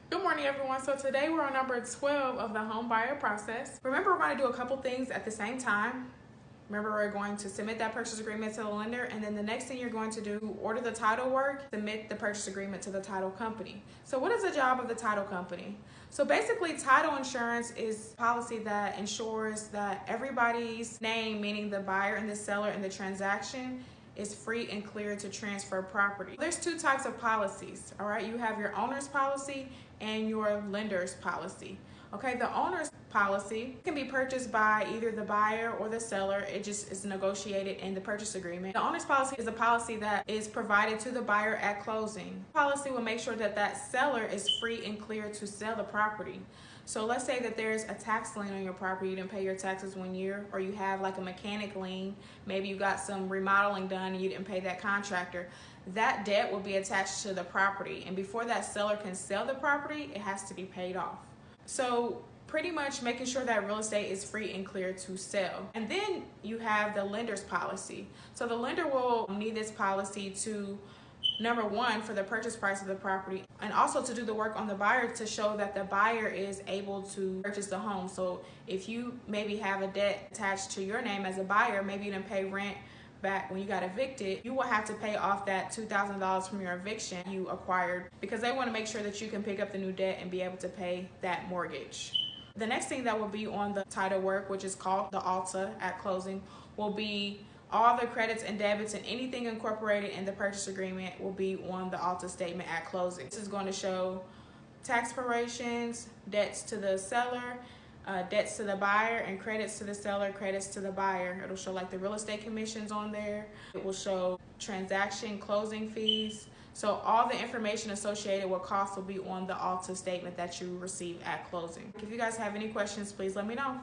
Good morning, everyone. So today we're on number 12 of the home buyer process. Remember, we're going to do a couple things at the same time. Remember, we're going to submit that purchase agreement to the lender, and then the next thing you're going to do, order the title work, submit the purchase agreement to the title company. So what is the job of the title company? So basically, title insurance is a policy that ensures that everybody's name, meaning the buyer and the seller in the transaction, is free and clear to transfer property. There's two types of policies, all right? You have your owner's policy and your lender's policy. Okay, the owner's policy can be purchased by either the buyer or the seller. It just is negotiated in the purchase agreement. The owner's policy is a policy that is provided to the buyer at closing. The policy will make sure that that seller is free and clear to sell the property. So let's say that there's a tax lien on your property, you didn't pay your taxes 1 year, or you have like a mechanic lien, maybe you got some remodeling done and you didn't pay that contractor. That debt will be attached to the property, and before that seller can sell the property, it has to be paid off. So pretty much making sure that real estate is free and clear to sell. And then you have the lender's policy. So the lender will need this policy to, number one, for the purchase price of the property, and also to do the work on the buyer to show that the buyer is able to purchase the home. So if you maybe have a debt attached to your name as a buyer, maybe you didn't pay rent back when you got evicted, you will have to pay off that $2,000 from your eviction you acquired, because they want to make sure that you can pick up the new debt and be able to pay that mortgage. The next thing that will be on the title work, which is called the ALTA at closing, will be all the credits and debits, and anything incorporated in the purchase agreement will be on the ALTA statement at closing. This is going to show tax prorations, debts to the seller, debts to the buyer, and credits to the seller, credits to the buyer. It'll show like the real estate commissions on there. It will show transaction closing fees. So all the information associated with costs will be on the ALTA statement that you receive at closing. If you guys have any questions, please let me know.